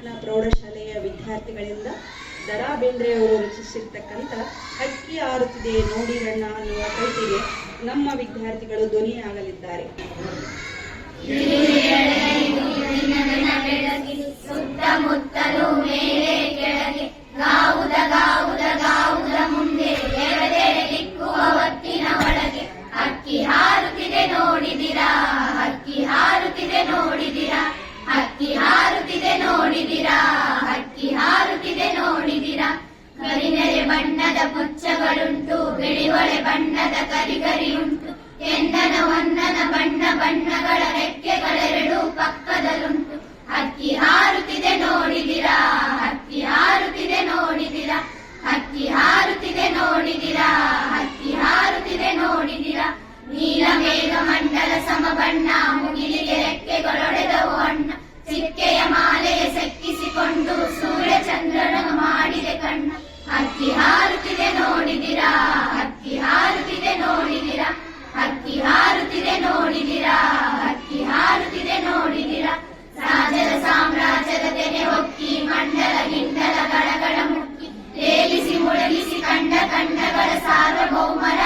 ಪ್ರೌಢಶಾಲೆಯ ವಿದ್ಯಾರ್ಥಿಗಳಿಂದ ದರಾ ಬೇಂದ್ರೆಯವರು ರಚಿಸಿರ್ತಕ್ಕಂಥ ಹಕ್ಕಿ ಹಾರುತ್ತಿದೆ ನೋಡಿರಣ್ಣ ಅನ್ನುವ ಕವಿತೆಗೆ ನಮ್ಮ ವಿದ್ಯಾರ್ಥಿಗಳು ಧ್ವನಿಯಾಗಲಿದ್ದಾರೆ. ಸುತ್ತಮುತ್ತಲು ಮೇಲೆ ಕೆಳಗೆ ಗಾವುದ ಗಾವುದ ಗಾವುದ ಮುಂದೆ ಎಡದೆಡೆ ದಿಕ್ಕುವ ಹೊತ್ತಿನ ಒಳಗೆ ಹಕ್ಕಿ ಹಾರುತ್ತಿದೆ ನೋಡಿದಿರಾ, ಹಕ್ಕಿ ಹಾರುತ್ತಿದೆ ನೋಡಿದಿರಾ, ಹಕ್ಕಿ ಹಾರುತ್ತಿದೆ ನೋಡಿದಿರಾ, ಹಕ್ಕಿ ಹಾರುತ್ತಿದೆ ನೋಡಿದಿರಾ. ಕರಿನೆರೆ ಬಣ್ಣದ ಪುಚ್ಚಗಳುಂಟು, ಬಿಳಿವಳೆ ಬಣ್ಣದ ಕರಿಗರಿಯುಂಟು, ಕೆಂದನ ಹೊನ್ನನ ಬಣ್ಣ ಬಣ್ಣಗಳ ರೆಕ್ಕೆಗಳೆರಡು ಪಕ್ಕದಲ್ಲುಂಟು. ಹಕ್ಕಿ ಹಾರುತ್ತಿದೆ ನೋಡಿದಿರಾ, ಹಕ್ಕಿ ಹಾರುತ್ತಿದೆ ನೋಡಿದಿರಾ, ಹಕ್ಕಿ ಹಾರುತ್ತಿದೆ ನೋಡಿದಿರಾ, ಹಕ್ಕಿ ಹಾರುತ್ತಿದೆ ನೋಡಿದಿರಾ. ನೀಲ ಮೇಘ ಮಂಡಲ ಸಮಬಣ್ಣ, ಮುಗಿಲಿಗೆ ರೆಕ್ಕೆಗಳೊಡೆದವು ಅಣ್ಣ, ಚಿಕ್ಕೆಯ ಮಾಲೆಯ ಸೆಕ್ಕಿಸಿಕೊಂಡು ಸೂರ್ಯ ಚಂದ್ರನ ಮಾಡಿದೆ ಕಣ್ಣ. ಹಕ್ಕಿ ಹಾರುತ್ತಿದೆ ನೋಡಿದಿರಾ, ಹಕ್ಕಿ ಹಾರುತ್ತಿದೆ ನೋಡಿದಿರಾ, ಹಕ್ಕಿ ಹಾರುತ್ತಿದೆ ನೋಡಿದಿರಾ, ಹಕ್ಕಿ ಹಾರುತ್ತಿದೆ ನೋಡಿದಿರಾ. ರಾಜರ ಸಾಮ್ರಾಜ್ಯದ ತೆನೆ ಹೊಕ್ಕಿ ಮಂಡಲ ಗಿಂಡಲ ಗಡಗಡ ಮುಕ್ಕಿ, ತೇಲಿಸಿ ಮುಳುಗಿಸಿ ಕಂಡ ಕಂಡಗಳ ಸಾರ್ವಭೌಮರ